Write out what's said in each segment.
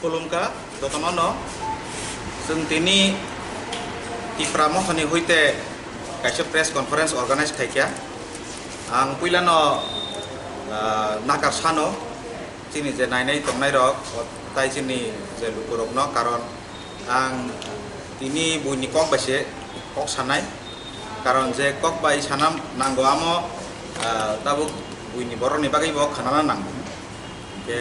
खुलुमका जतननो जों दिनै Tripura महनि हयते कायसे प्रेस कन्फारेन्स अर्गानाइज खायखा आं पयलानो नाकार सानो जोंनि जे नायनाय तंनाय रक ताई जोंनि जे लुकुरकनो कारण आं दिनै बयनि कक बायसे कक सानाय कारण जे कक बाय सानाम नांगौ आमो दाबो बयनि बर'नि बागैबो खानाना नांगौ बे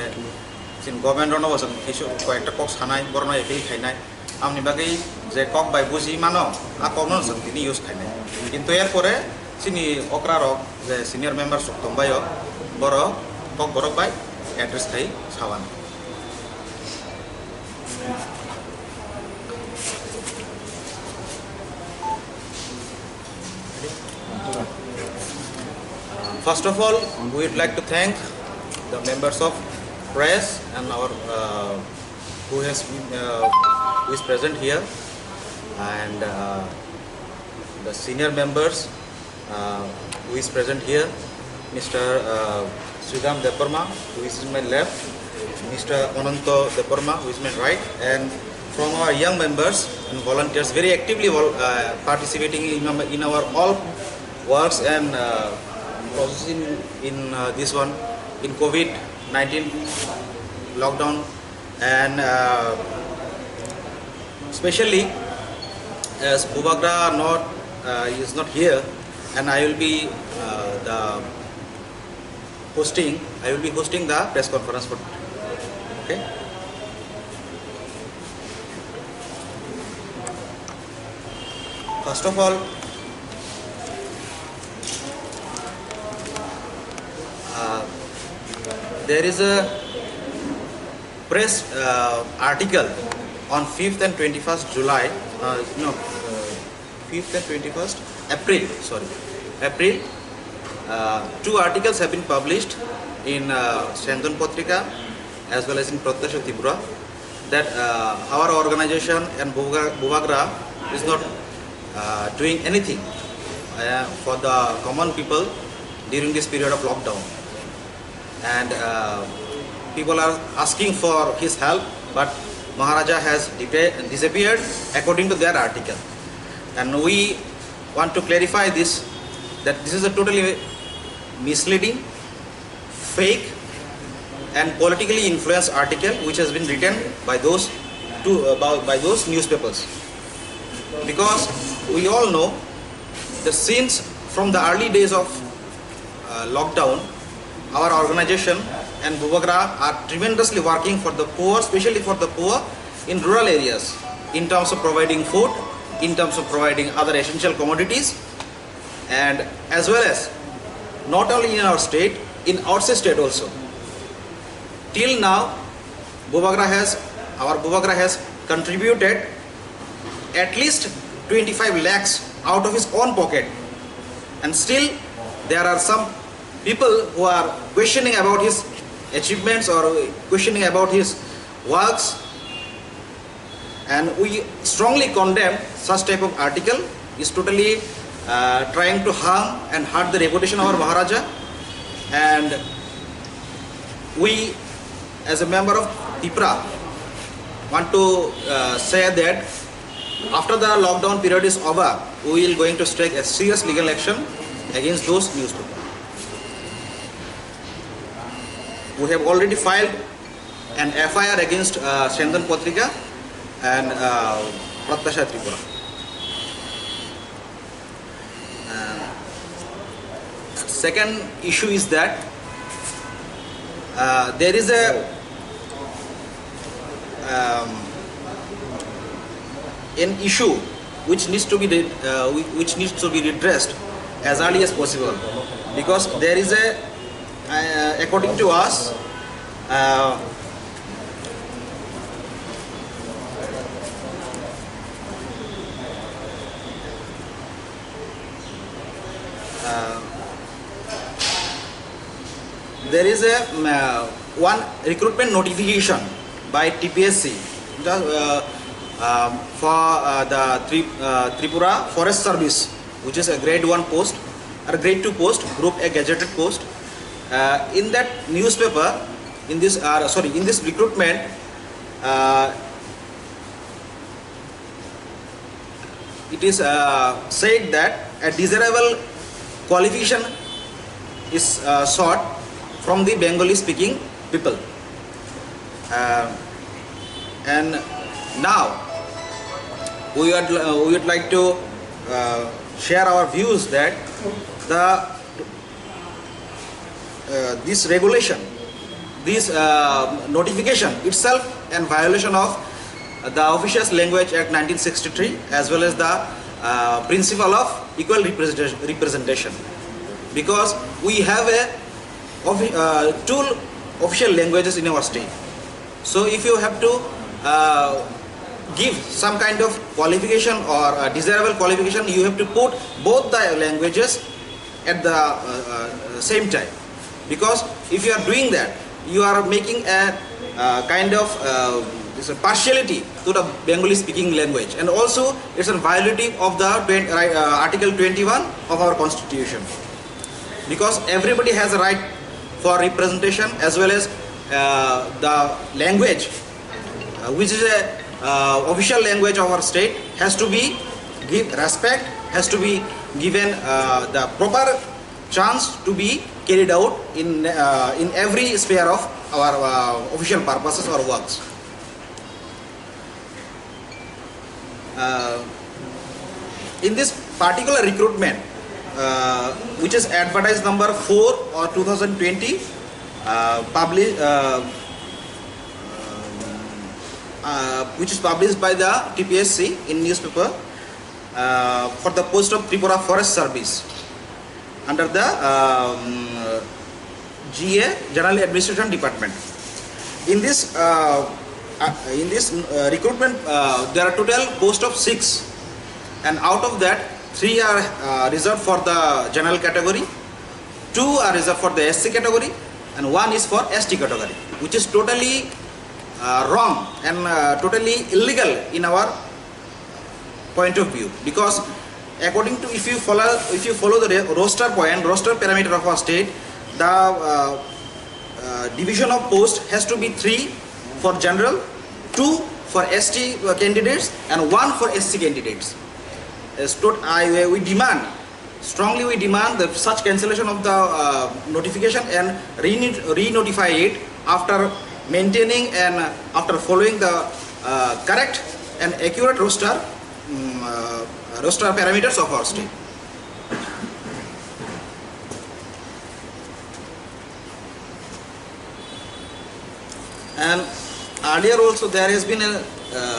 जों गभर्नमेन्टनो जों किसु कयेकटा कक सानाय बर'नो एखे खायनाय आमनि बागै जे कक बाय बुजि मानो आ ककनो जों दिनै इउज खायनाय किन्तु एरपरे जोंनि अक्रा रक जे सिनियर मेम्बार्स दंबायो बर' कक बरक बाय एड्रेस खाय सावान First of all, we would like to thank the members of press and our who is present here, and the senior members who is present here, Mr. Sridham Deparma, who is in my left, Mr. Ananto Deparma, who is my right, and from our young members and volunteers, very actively participating in our all works and processing in this one in COVID-19 lockdown, and especially as Bubagra is not here, and I will be hosting the press conference for okay. First of all, there is a press article on 5th and 21st July, 5th and 21st April. Two articles have been published in Shandon Patrika as well as in Pratyasha Tripura that our organization and Bubagra is not doing anything for the common people during this period of lockdown. And people are asking for his help, but Maharaja has disappeared according to their article, and we want to clarify this, that this is a totally misleading, fake and politically influenced article which has been written by those newspapers, because we all know the since from the early days of lockdown, our organization and Bubagra are tremendously working for the poor, especially for the poor in rural areas, in terms of providing food, in terms of providing other essential commodities, and as well as not only in our state, in outside state also. Till now, our Bubagra has contributed at least 25 lakhs out of his own pocket, and still there are some people who are questioning about his achievements or questioning about his works, and we strongly condemn such type of article. Is totally trying to harm and hurt the reputation of our Maharaja, and we as a member of Tripura want to say that after the lockdown period is over, we will going to take a serious legal action against those newspapers. We have already filed an FIR against Shandon Patrika and Pratyasha Tripura. Second issue is that there is an issue which needs to be redressed as early as possible, because there is according to us, there is one recruitment notification by TPSC for the Tripura Forest Service, which is a grade 1 post or grade 2 post, group A gazetted post. In that newspaper, in this recruitment, uh, it is said that a desirable qualification is sought from the Bengali speaking people. And now we would like to share our views that this regulation, this notification itself and violation of the Officious Language Act 1963 as well as the principle of equal representation, because we have two official languages in our state. So if you have to give some kind of qualification or desirable qualification, you have to put both the languages at the same time, because if you are doing that, you are making a kind of this a partiality to the Bengali speaking language, and also it's a violative of the Article 21 of our constitution, because everybody has a right for representation, as well as the language which is a official language of our state has to be give respect, has to be given the proper chance to be carried out in every sphere of our official purposes or works. In this particular recruitment, which is advertised number 4 or 2020, which is published by the TPSC in newspaper for the post of Tripura Forest Service under the GA General Administration Department. In this recruitment, there are total post of 6, and out of that 3 are reserved for the general category, 2 are reserved for the SC category, and 1 is for ST category, which is totally wrong and totally illegal in our point of view, because according to if you follow the roster parameter of our state, the division of post has to be 3 for general, 2 for ST candidates, and 1 for SC candidates. We strongly demand that such cancellation of the notification and re-notify it after maintaining and after following the correct and accurate roster parameters of our state. And earlier also there has been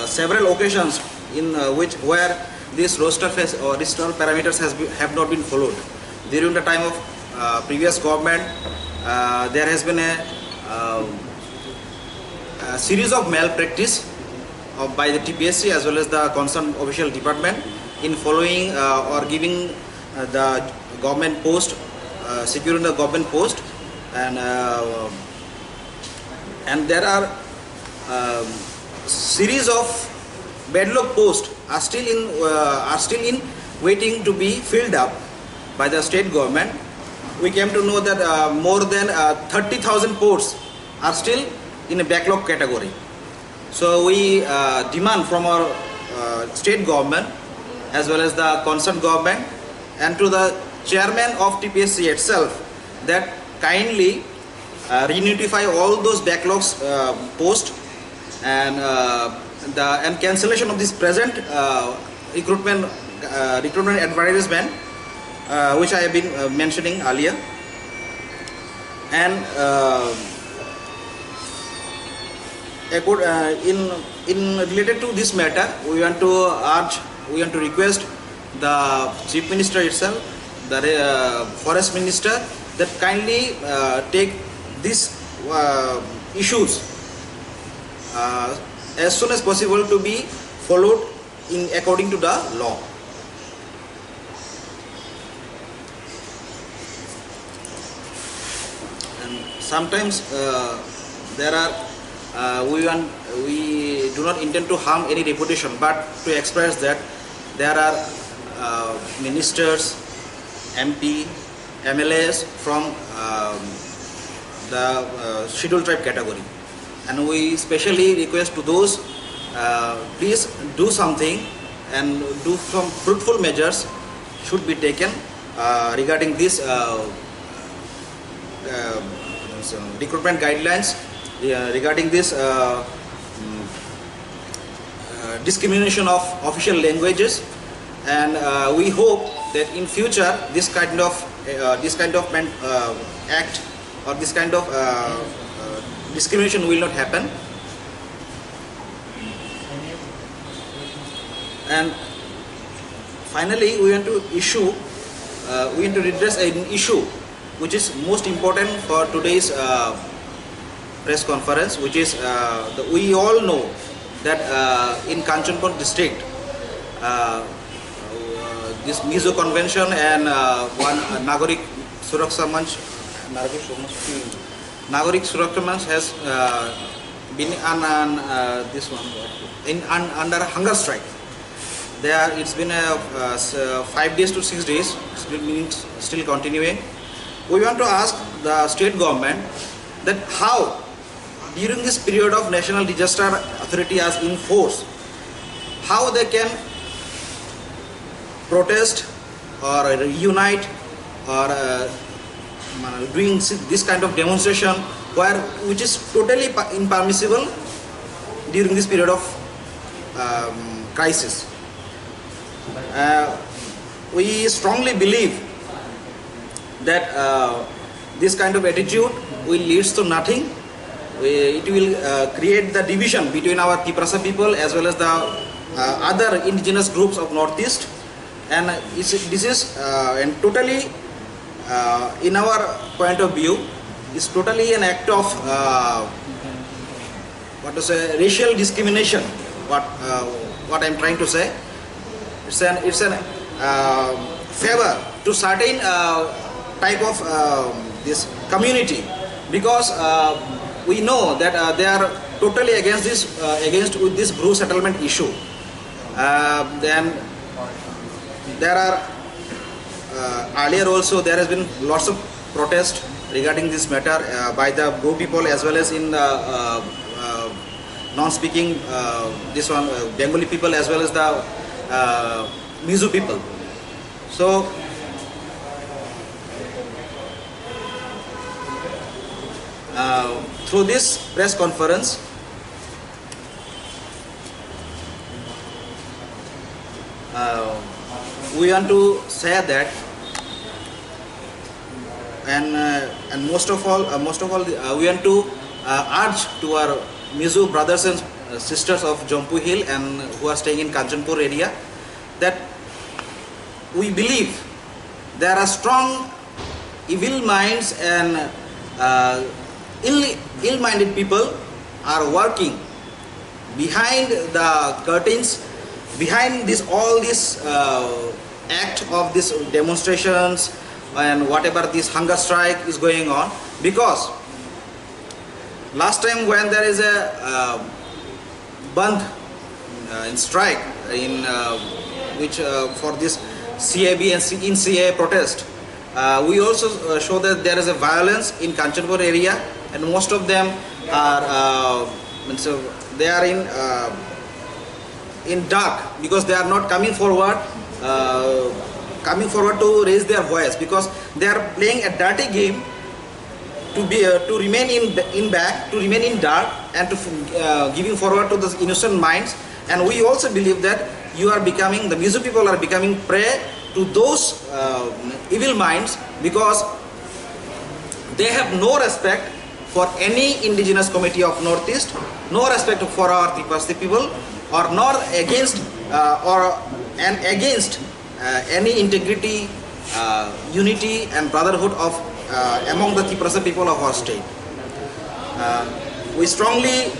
several occasions in where these roster parameters have not been followed. During the time of previous government, there has been a series of malpractice by the TPSC as well as the concerned official department in following or giving the government post, securing the government post, and there are series of bedlock posts are still in waiting to be filled up by the state government. We came to know that more than 30,000 posts are still in a backlog category. So we demand from our state government as well as the concerned government and to the chairman of TPSC itself that kindly re-notify all those backlogs post and cancellation of this present recruitment advertisement which I have been mentioning earlier. And in related to this matter, we want to request the Chief Minister itself, the Forest Minister, that kindly take these issues as soon as possible to be followed in according to the law. And sometimes there are we do not intend to harm any reputation, but to express that there are ministers, MP, MLAs from the scheduled tribe category. and we especially request to those, please do something and do some fruitful measures should be taken regarding this recruitment guidelines, regarding this discrimination of official languages, and we hope that in future this kind of act or this kind of discrimination will not happen. And finally, we want to redress an issue which is most important for today's press conference, which is we all know that in Kanchanpur district, this Mizo Convention and one Nagorik Suraksha Manch, Nagorik Suraksha Manch has been this one under hunger strike. There, it's been 5 days to 6 days, still continuing. We want to ask the state government that how, during this period of National Disaster Authority as in force, how they can protest or reunite or doing this kind of demonstration which is totally impermissible during this period of crisis. We strongly believe that this kind of attitude will lead to nothing. It will create the division between our Tiprasa people as well as the other indigenous groups of Northeast, and this is and totally in our point of view is totally an act of racial discrimination. What I'm trying to say, it's an favor to certain type of this community, because we know that they are totally against this Bru settlement issue. Then there are earlier also there has been lots of protest regarding this matter by the Bru people as well as in the non-speaking this one Bengali people as well as the Mizo people. So through this press conference, we want to say that, and most of all, we want to urge to our Mizo brothers and sisters of Jampu Hill and who are staying in Kanchanpur area that we believe there are strong evil minds and ill-minded people are working behind the curtains, behind all this act of these demonstrations and whatever this hunger strike is going on. Because last time when there is a bandh in strike in which for this CAB and in CA protest, we also show that there is a violence in Kanchanpur area, and most of them are they are in dark because they are not coming forward to raise their voice, because they are playing a dirty game to remain in back, to remain in dark, and to giving forward to the innocent minds. And we also believe that the Mizo people are becoming prey to those evil minds, because they have no respect for any indigenous community of Northeast, no respect for our Tipasi people, or nor against against any integrity, unity and brotherhood of among the Tiprasa people of our state. We strongly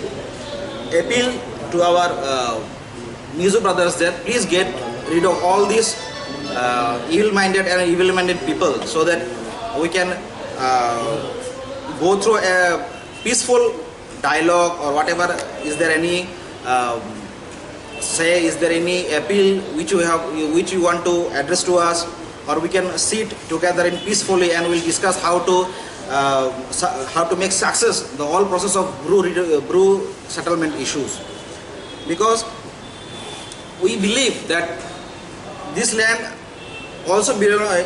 appeal to our Mizo brothers that please get rid of all these evil-minded people, so that we can go through a peaceful dialogue or whatever. Is there any is there any appeal which you want to address to us, or we can sit together in peacefully and we'll discuss how to how to make success the whole process of brew settlement issues, because we believe that this land also belongs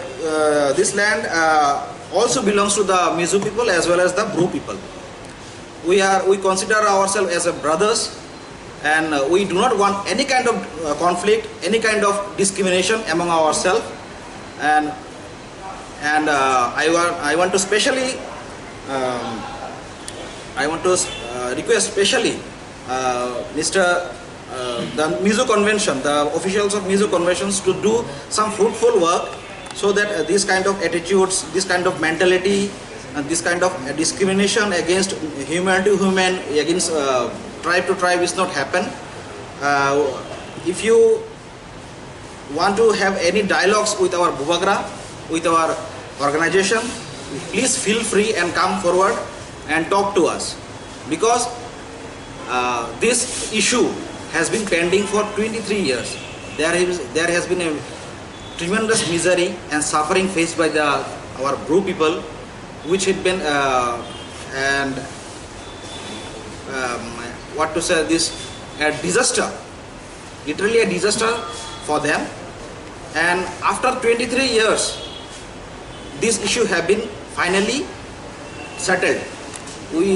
to the Mizo people as well as the Bru people. We consider ourselves as a brothers, and we do not want any kind of conflict, any kind of discrimination among ourselves. And I want to specially request specially the Mizo Convention, the officials of Mizo Conventions, to do some fruitful work, so that this kind of attitudes, this kind of mentality, and this kind of discrimination against human to human, against tribe to tribe is not happen. If you want to have any dialogues with our Bubagra, with our organization, please feel free and come forward and talk to us, because this issue has been pending for 23 years. There has been a tremendous misery and suffering faced by our Bru people, which had been a disaster, literally a disaster for them. And after 23 years, this issue have been finally settled.